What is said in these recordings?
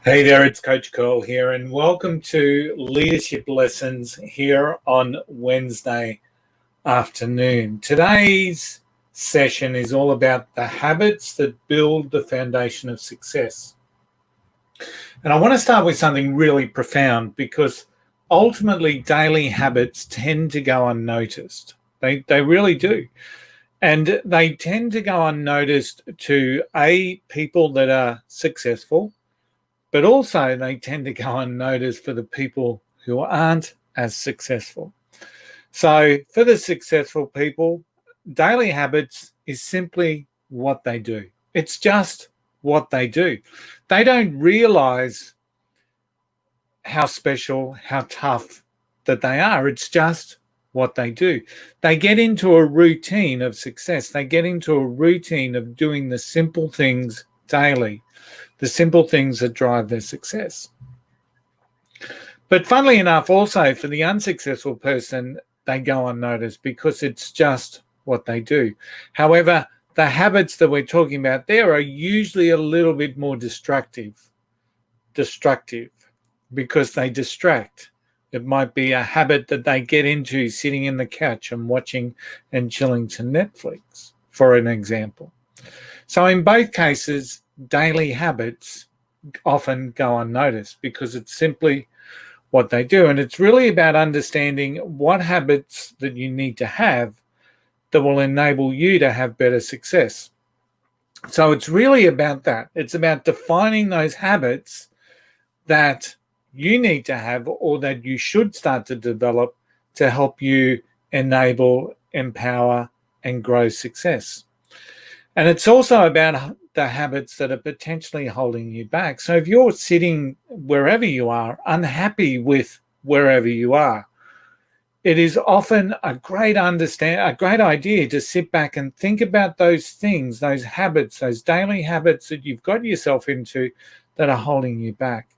Hey there, it's Coach Curl here, and welcome to Leadership Lessons here on Wednesday afternoon. Today's session is all about the habits that build the foundation of success. And I want to start with something really profound because ultimately daily habits tend to go unnoticed. They really do. And they tend to go unnoticed to people that are successful, but also they tend to go unnoticed for the people who aren't as successful. So for the successful people, daily habits is simply what they do. It's just what they do. They don't realize how special, how tough that they are. It's just what they do. They get into a routine of success. They get into a routine of doing the simple things daily, the simple things that drive their success. But funnily enough, also for the unsuccessful person, they go unnoticed because it's just what they do. However, the habits that we're talking about there are usually a little bit more destructive because they distract. It might be a habit that they get into sitting in the couch and watching and chilling to Netflix, for an example. So in both cases, daily habits often go unnoticed because it's simply what they do. And it's really about understanding what habits that you need to have that will enable you to have better success. So it's really about that. It's about defining those habits that you need to have or that you should start to develop to help you enable, empower, and grow success. And it's also about the habits that are potentially holding you back. So if you're sitting wherever you are, unhappy with wherever you are, it is often a great idea to sit back and think about those things, those habits, those daily habits that you've got yourself into that are holding you back.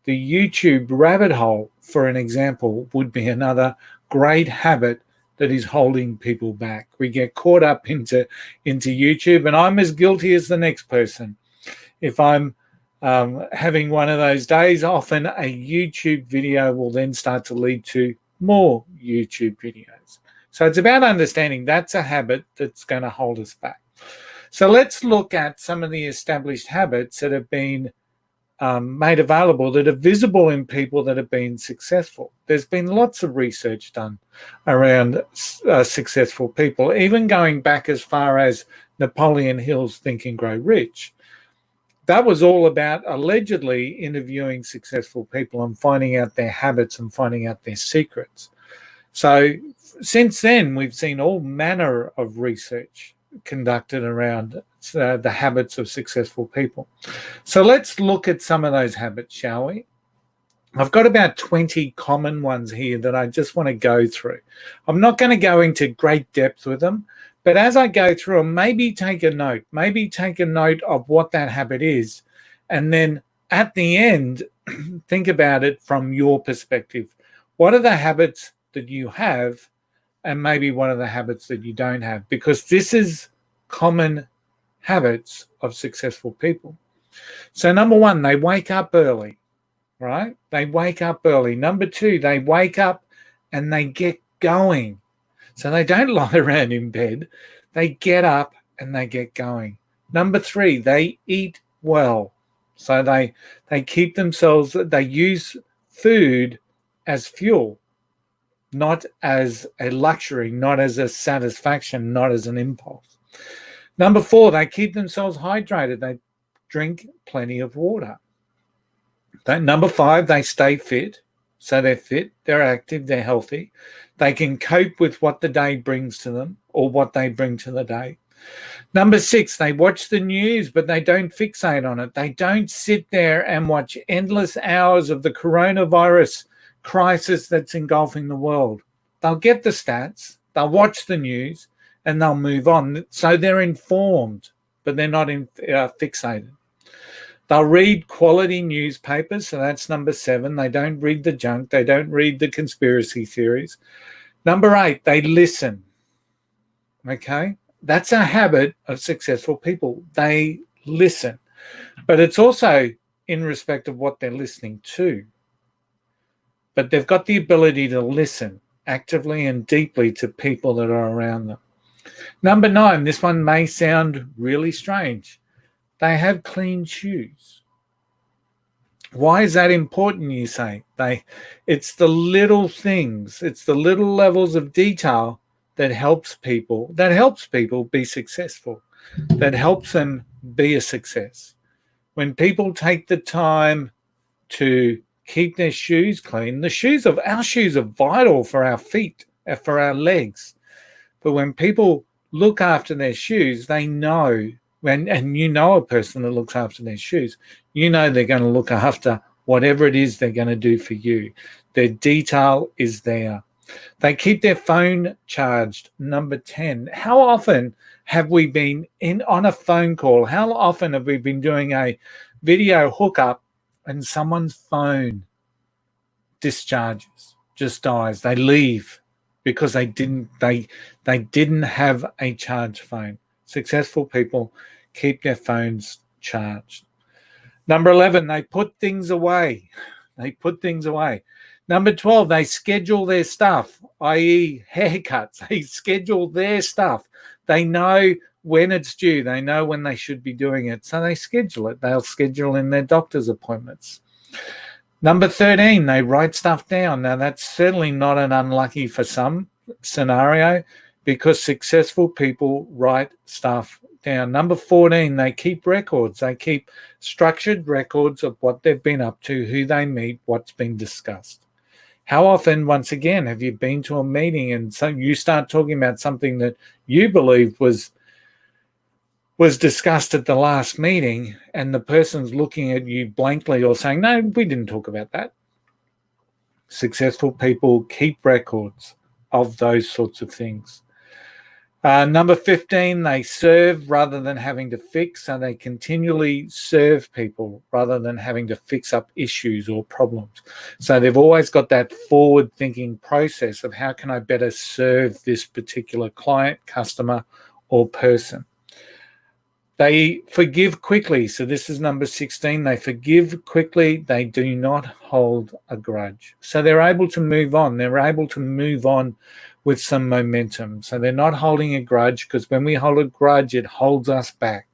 The YouTube rabbit hole, for an example, would be another great habit that is holding people back. We get caught up into YouTube, and I'm as guilty as the next person. If I'm having one of those days, often a YouTube video will then start to lead to more YouTube videos. So it's about understanding that's a habit that's going to hold us back. So let's look at some of the established habits that have been made available, that are visible in people that have been successful. There's been lots of research done around successful people, even going back as far as Napoleon Hill's Think and Grow Rich. That was all about allegedly interviewing successful people and finding out their habits and finding out their secrets. So since then, we've seen all manner of research conducted around the habits of successful people. So let's look at some of those habits, shall we? I've got about 20 common ones here that I just want to go through. I'm not going to go into great depth with them, but as I go through them, maybe take a note of what that habit is. And then at the end, think about it from your perspective. What are the habits that you have? And maybe what are the habits that you don't have? Because this is common habits of successful people. So number one, they wake up early, right? They wake up early. Number two, they wake up and they get going. So they don't lie around in bed. They get up and they get going. Number three, they eat well. So they keep themselves, they use food as fuel, not as a luxury, not as a satisfaction, not as an impulse. Number four, they keep themselves hydrated. They drink plenty of water. Number five, they stay fit. So they're fit, they're active, they're healthy. They can cope with what the day brings to them or what they bring to the day. Number six, they watch the news, but they don't fixate on it. They don't sit there and watch endless hours of the coronavirus crisis that's engulfing the world. They'll get the stats, they'll watch the news, and they'll move on. So they're informed, but they're not fixated. They'll read quality newspapers, so that's number seven. They don't read the junk. They don't read the conspiracy theories. Number eight, they listen. Okay? That's a habit of successful people. They listen. But it's also in respect of what they're listening to, but they've got the ability to listen actively and deeply to people that are around them. Number 9, this one may sound really strange. They have clean shoes. Why is that important, you say? It's the little things, it's the little levels of detail that helps people be successful, that helps them be a success. When people take the time to keep their shoes clean, our shoes are vital for our feet, for our legs. But when people look after their shoes, they know, and you know a person that looks after their shoes, you know they're going to look after whatever it is they're going to do for you. Their detail is there. They keep their phone charged. Number 10. How often have we been on a phone call? How often have we been doing a video hookup and someone's phone discharges, just dies? They leave because they didn't have a charged phone. Successful people keep their phones charged. Number 11, they put things away. Number 12, they schedule their stuff, i.e. haircuts. They schedule their stuff. They know when it's due. They know when they should be doing it. So they schedule it. They'll schedule in their doctor's appointments. Number 13, they write stuff down. Now, that's certainly not an unlucky for some scenario, because successful people write stuff down. Number 14, they keep records. They keep structured records of what they've been up to, who they meet, what's been discussed. How often, once again, have you been to a meeting and so you start talking about something that you believe was discussed at the last meeting, and the person's looking at you blankly or saying, no, we didn't talk about that? Successful people keep records of those sorts of things. Number 15, they serve rather than having to fix. So they continually serve people rather than having to fix up issues or problems. So they've always got that forward-thinking process of how can I better serve this particular client, customer, or person. They forgive quickly. So this is number 16. They forgive quickly. They do not hold a grudge. So they're able to move on. They're able to move on with some momentum. So they're not holding a grudge, because when we hold a grudge, it holds us back.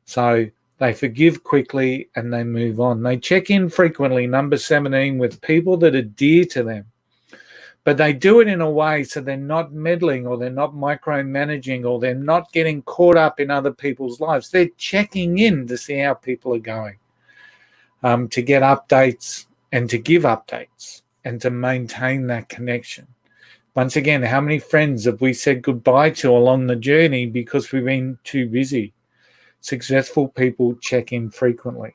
So they forgive quickly and they move on. They check in frequently, number 17, with people that are dear to them. But they do it in a way so they're not meddling, or they're not micromanaging, or they're not getting caught up in other people's lives. They're checking in to see how people are going, to get updates and to give updates and to maintain that connection. Once again, how many friends have we said goodbye to along the journey because we've been too busy? Successful people check in frequently.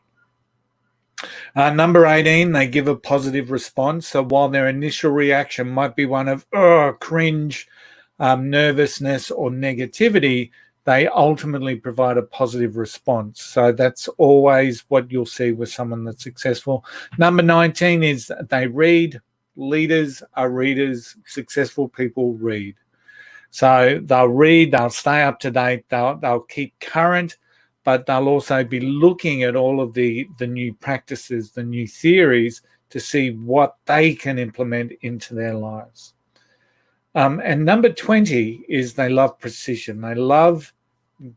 Number 18, they give a positive response. So while their initial reaction might be one of cringe, nervousness, or negativity, they ultimately provide a positive response. So that's always what you'll see with someone that's successful. Number 19 is they read. Leaders are readers. Successful people read. So they'll read, they'll stay up to date, they'll keep current, but they'll also be looking at all of the new practices, the new theories, to see what they can implement into their lives. And number 20 is they love precision. They love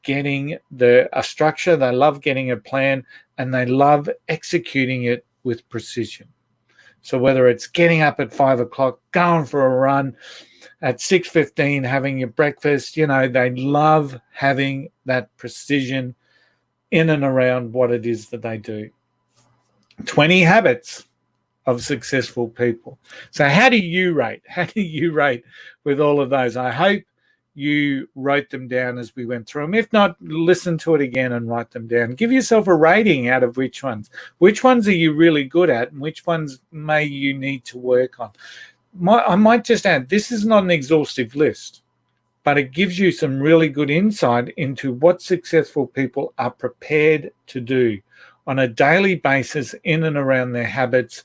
getting a structure, they love getting a plan, and they love executing it with precision. So whether it's getting up at 5 o'clock, going for a run, at 6:15 having your breakfast, they love having that precision in and around what it is that they do. 20 habits of successful people. So how do you rate? How do you rate with all of those? I hope you wrote them down as we went through them. If not, listen to it again and write them down. Give yourself a rating out of which ones. Which ones are you really good at, and which ones may you need to work on? I might just add, this is not an exhaustive list, but it gives you some really good insight into what successful people are prepared to do on a daily basis in and around their habits,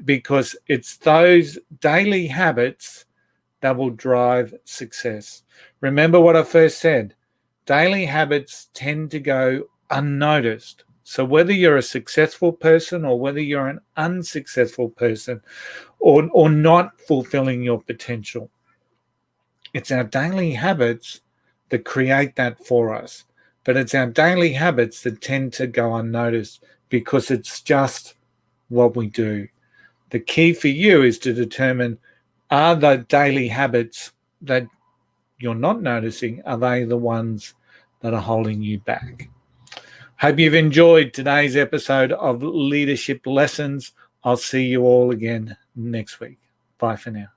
because it's those daily habits that will drive success. Remember what I first said, daily habits tend to go unnoticed So whether you're a successful person or whether you're an unsuccessful person or not fulfilling your potential, it's our daily habits that create that for us. But it's our daily habits that tend to go unnoticed because it's just what we do. The key for you is to determine, are the daily habits that you're not noticing, are they the ones that are holding you back? Hope you've enjoyed today's episode of Leadership Lessons. I'll see you all again next week. Bye for now.